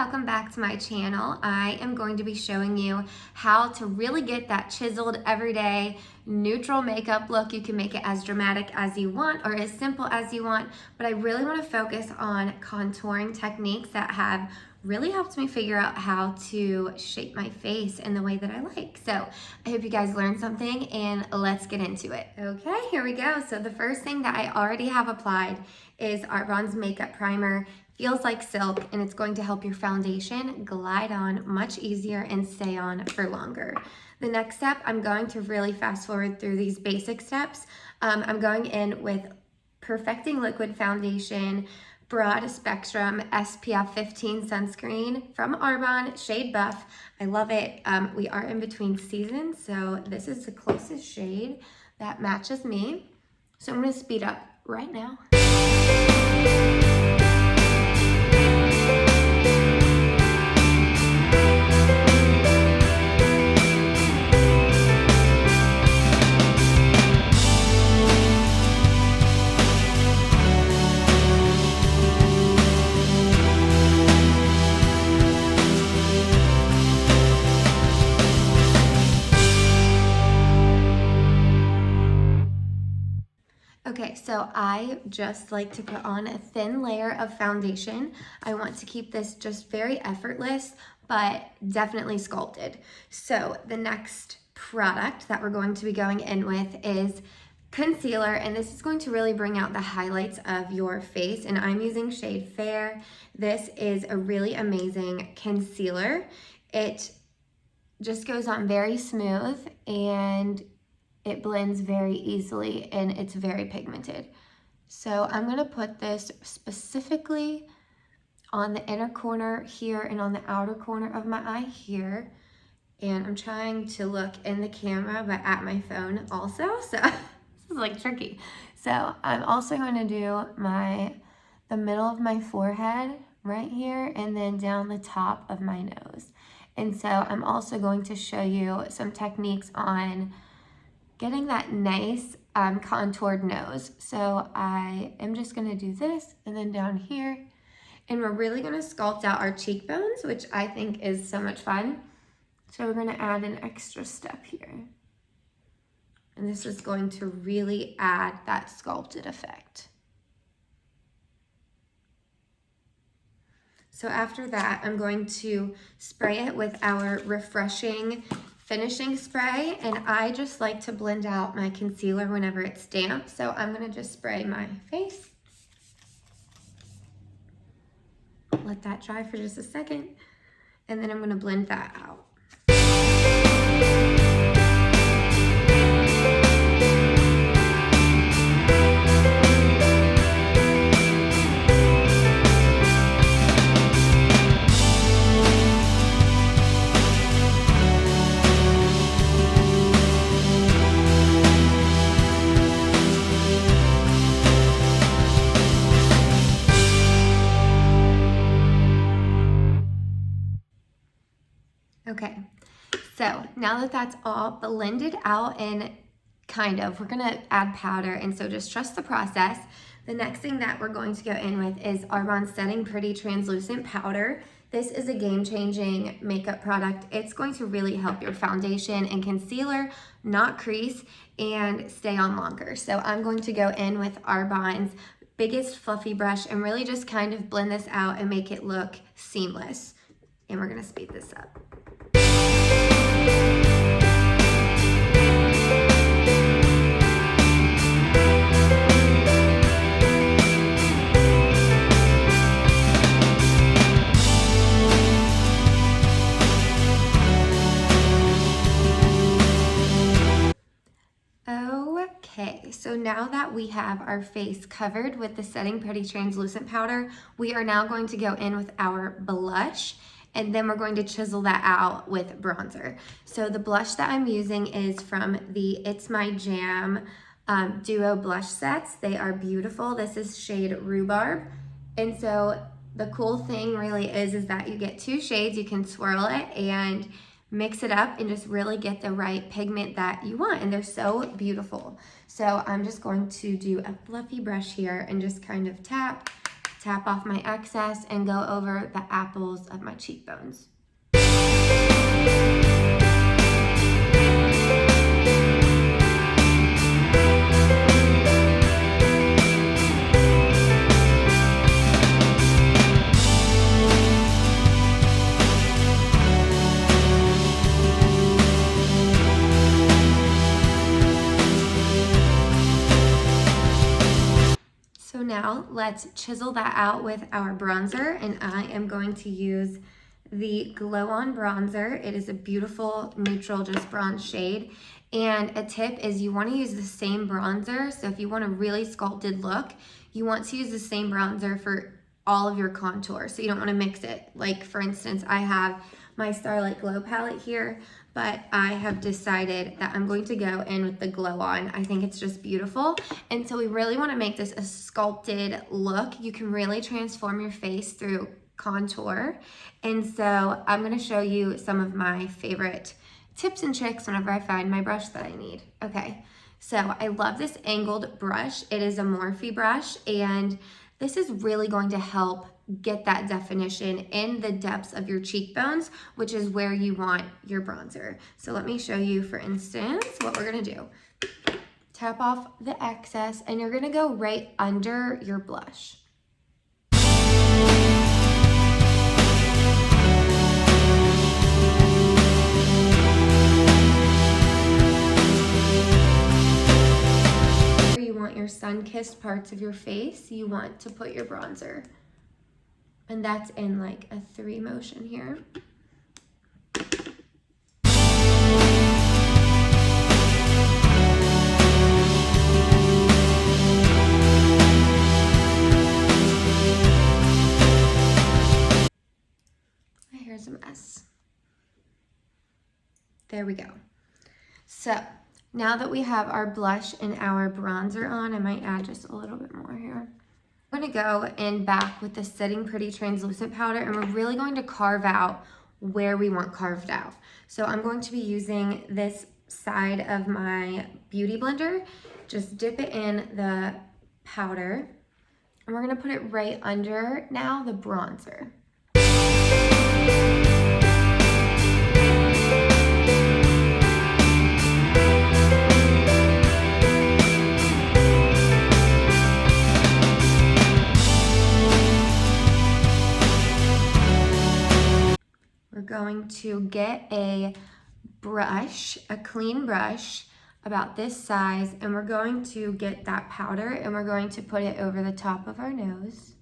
welcome back to my channel. I am going to be showing you how to really get that chiseled everyday neutral makeup look. You can make it as dramatic as you want or as simple as you want, but I really want to focus on contouring techniques that have really helped me figure out how to shape my face in the way that I like. So I hope you guys learned something and let's get into it. Okay, here we go. So the first thing that I already have applied is Arbonne's Makeup Primer. Feels like silk, and it's going to help your foundation glide on much easier and stay on for longer. The next step, I'm going to really fast forward through these basic steps. I'm going in with Perfecting Liquid Foundation, Broad Spectrum SPF 15 sunscreen from Arbonne, shade Buff. I love it. We are in between seasons, so this is the closest shade that matches me. So I'm gonna speed up right now. Okay, so I just like to put on a thin layer of foundation. I want to keep this just very effortless, but definitely sculpted. So the next product that we're going to be going in with is concealer, and this is going to really bring out the highlights of your face, and I'm using shade Fair. This is a really amazing concealer. It just goes on very smooth and it blends very easily and it's very pigmented. So I'm gonna put this specifically on the inner corner here and on the outer corner of my eye here. And I'm trying to look in the camera but at my phone also, so this is like tricky. So I'm also gonna do the middle of my forehead right here and then down the top of my nose. And so I'm also going to show you some techniques on getting that nice contoured nose. So I am just gonna do this and then down here, and we're really gonna sculpt out our cheekbones, which I think is so much fun. So we're gonna add an extra step here. And this is going to really add that sculpted effect. So after that, I'm going to spray it with our refreshing finishing spray, and I just like to blend out my concealer whenever it's damp. So I'm gonna just spray my face. Let that dry for just a second, and then I'm gonna blend that out. Okay, so now that that's all blended out and we're gonna add powder, and so just trust the process. The next thing that we're going to go in with is Arbonne's Setting Pretty Translucent Powder. This is a game-changing makeup product. It's going to really help your foundation and concealer not crease and stay on longer. So I'm going to go in with Arbonne's biggest fluffy brush and really just kind of blend this out and make it look seamless. And we're gonna speed this up. Okay, so now that we have our face covered with the Setting Pretty Translucent Powder, we are now going to go in with our blush, and then we're going to chisel that out with bronzer. So the blush that I'm using is from the It's My Jam Duo Blush Sets. They are beautiful. This is shade Rhubarb. And so the cool thing really is that you get two shades. You can swirl it and mix it up and just really get the right pigment that you want, and they're so beautiful. So I'm just going to do a fluffy brush here and just kind of tap tap off my excess, and go over the apples of my cheekbones. So now let's chisel that out with our bronzer, and I am going to use the Glow On bronzer. It is a beautiful neutral, just bronze shade. And a tip is you want to use the same bronzer. So if you want a really sculpted look, you want to use the same bronzer for all of your contour. So you don't want to mix it. Like for instance, I have my Starlight Glow palette here, but I have decided that I'm going to go in with the Glow On. I think it's just beautiful. And so we really want to make this a sculpted look. You can really transform your face through contour. And so I'm going to show you some of my favorite tips and tricks whenever I find my brush that I need. Okay, so I love this angled brush. It is a Morphe brush, and this is really going to help get that definition in the depths of your cheekbones, which is where you want your bronzer. So let me show you, for instance, what we're gonna do. Tap off the excess, and you're gonna go right under your blush. Where you want your sun-kissed parts of your face, you want to put your bronzer. And that's in like a 3 motion here. My hair's a mess. There we go. So now that we have our blush and our bronzer on, I might add just a little bit more here. I'm gonna go in back with the Setting Pretty translucent powder, and we're really going to carve out where we want carved out. So I'm going to be using this side of my beauty blender. Just dip it in the powder, and we're gonna put it right under now the bronzer. Going to get a brush, a clean brush about this size, and we're going to get that powder and we're going to put it over the top of our nose.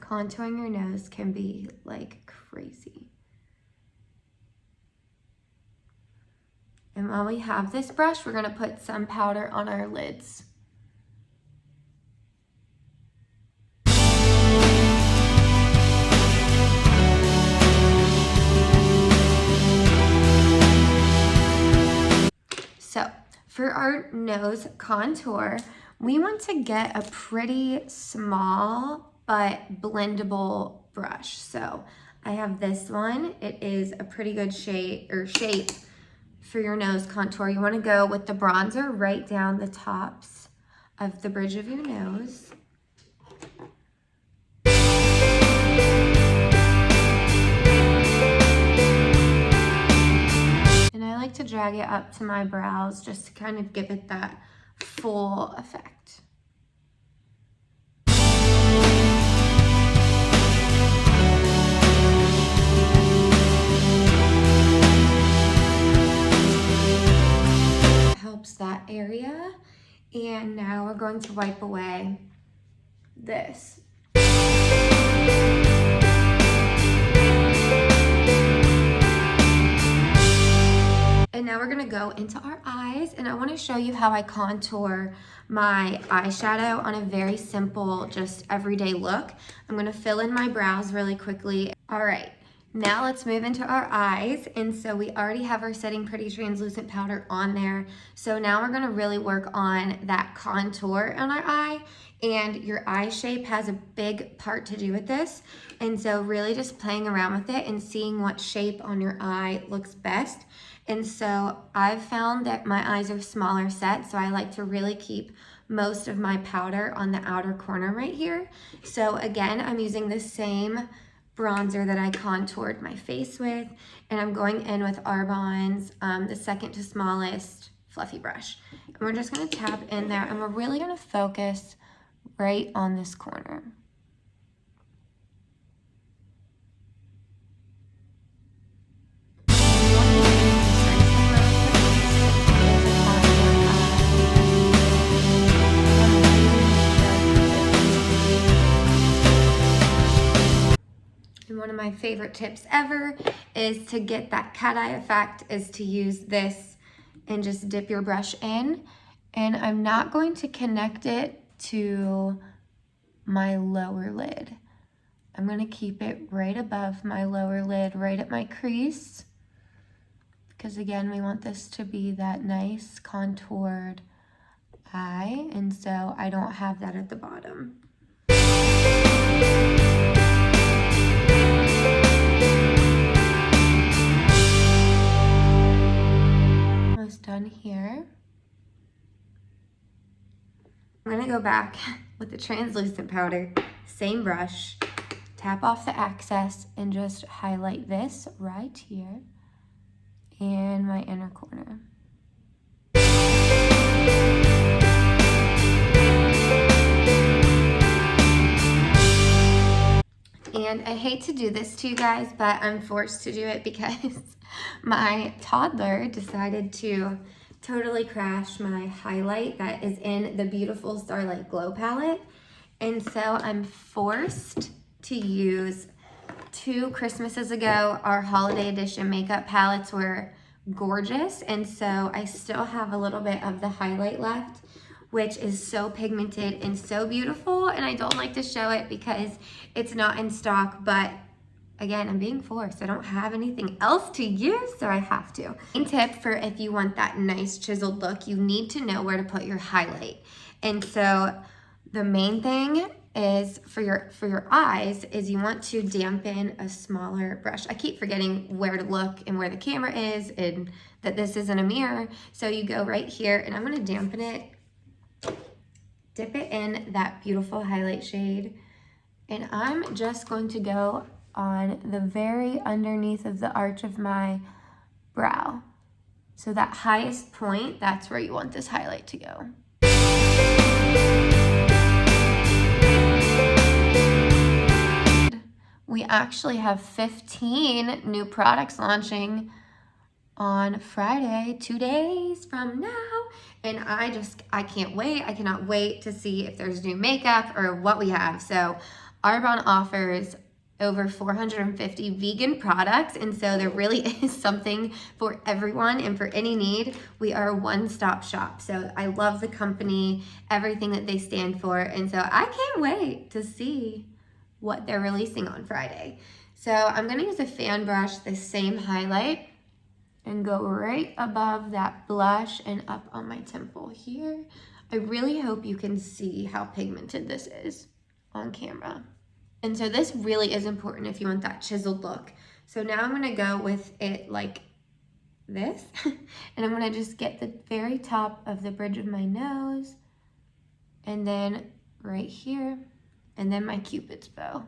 Contouring your nose can be like crazy. And while we have this brush, we're gonna put some powder on our lids. So for our nose contour, we want to get a pretty small but blendable brush. So I have this one. It is a pretty good shape for your nose contour. You want to go with the bronzer right down the tops of the bridge of your nose. And I like to drag it up to my brows just to kind of give it that full effect. Helps that area. And now we're going to wipe away this. And now we're gonna go into our eyes, and I wanna show you how I contour my eyeshadow on a very simple, just everyday look. I'm gonna fill in my brows really quickly. All right, Now let's move into our eyes. And so we already have our Setting Pretty translucent powder on there. So now we're gonna really work on that contour on our eye, and your eye shape has a big part to do with this. And so really just playing around with it and seeing what shape on your eye looks best. And so I've found that my eyes are smaller set, so I like to really keep most of my powder on the outer corner right here. So again, I'm using the same bronzer that I contoured my face with, and I'm going in with Arbonne's, the second to smallest fluffy brush. And we're just gonna tap in there, and we're really gonna focus right on this corner. And one of my favorite tips ever is to get that cat eye effect is to use this and just dip your brush in. And I'm not going to connect it to my lower lid. I'm gonna keep it right above my lower lid, right at my crease. Because again, we want this to be that nice contoured eye. And so I don't have that at the bottom. Almost done here. I'm gonna go back with the translucent powder, same brush, tap off the excess and just highlight this right here in my inner corner. And I hate to do this to you guys, but I'm forced to do it because my toddler decided to totally crash my highlight that is in the beautiful Starlight Glow palette. And so I'm forced to use 2 Christmases ago. Our holiday edition makeup palettes were gorgeous. And so I still have a little bit of the highlight left, which is so pigmented and so beautiful. And I don't like to show it because it's not in stock, but again, I'm being forced. I don't have anything else to use, so I have to. Main tip for if you want that nice chiseled look, you need to know where to put your highlight. And so the main thing is for your eyes is you want to dampen a smaller brush. I keep forgetting where to look and where the camera is and that this isn't a mirror. So you go right here, and I'm gonna dampen it, dip it in that beautiful highlight shade, and I'm just going to go on the very underneath of the arch of my brow. So that highest point, that's where you want this highlight to go. We actually have 15 new products launching on Friday, 2 days from now. And I can't wait. I cannot wait to see if there's new makeup or what we have. So Arbonne offers over 450 vegan products, and so there really is something for everyone and for any need. We are a one-stop shop. So I love the company, everything that they stand for, and so I can't wait to see what they're releasing on Friday. So I'm gonna use a fan brush, the same highlight, and go right above that blush and up on my temple here. I really hope you can see how pigmented this is on camera. And so this really is important if you want that chiseled look. So now I'm gonna go with it like this, and I'm gonna just get the very top of the bridge of my nose, and then right here, and then my Cupid's bow.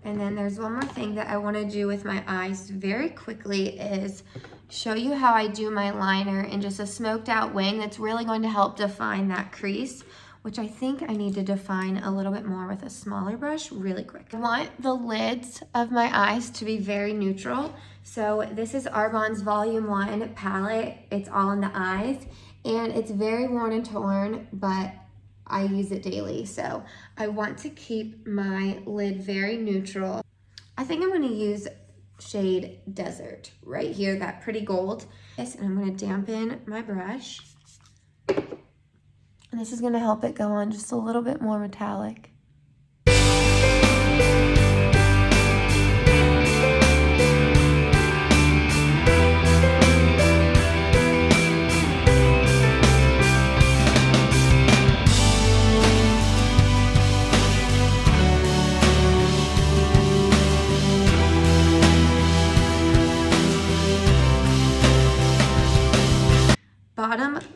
And then there's one more thing that I wanna do with my eyes very quickly is show you how I do my liner in just a smoked out wing that's really going to help define that crease, which I think I need to define a little bit more with a smaller brush really quick. I want the lids of my eyes to be very neutral. So this is Arbonne's Volume 1 palette. It's all in the eyes, and it's very worn and torn, but I use it daily. So I want to keep my lid very neutral. I think I'm gonna use shade Desert right here, that pretty gold. And I'm gonna dampen my brush. And this is gonna help it go on just a little bit more metallic.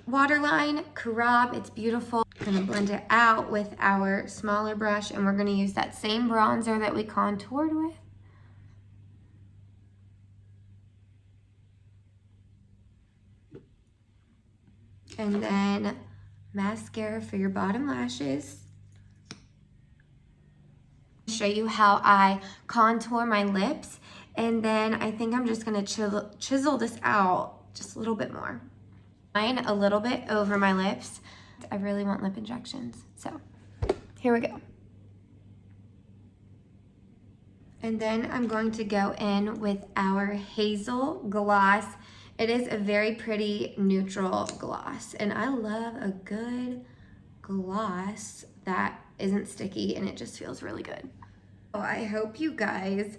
waterline, Karab, it's beautiful. I'm gonna blend it out with our smaller brush, and we're gonna use that same bronzer that we contoured with. And then mascara for your bottom lashes. Show you how I contour my lips, and then I think I'm just gonna chisel this out just a little bit more. Line a little bit over my lips. I really want lip injections, so here we go. And then I'm going to go in with our Hazel gloss. It is a very pretty neutral gloss, and I love a good gloss that isn't sticky and it just feels really good. So I hope you guys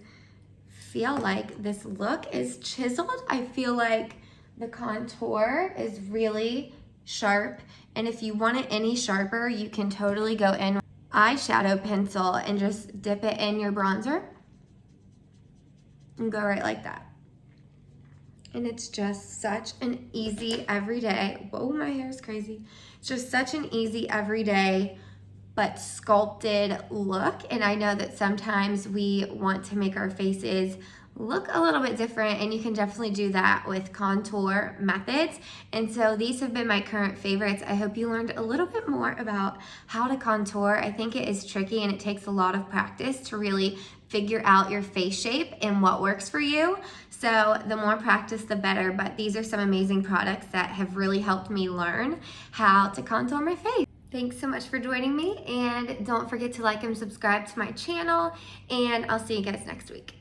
feel like this look is chiseled. I feel like the contour is really sharp, and if you want it any sharper, you can totally go in with eyeshadow pencil and just dip it in your bronzer and go right like that. And it's just such an easy everyday, whoa, my hair is crazy. It's just such an easy everyday but sculpted look. And I know that sometimes we want to make our faces look a little bit different, and you can definitely do that with contour methods. And so these have been my current favorites. I hope you learned a little bit more about how to contour. I think it is tricky and it takes a lot of practice to really figure out your face shape and what works for you. So the more practice, the better. But these are some amazing products that have really helped me learn how to contour my face. Thanks so much for joining me, and don't forget to like and subscribe to my channel, and I'll see you guys next week.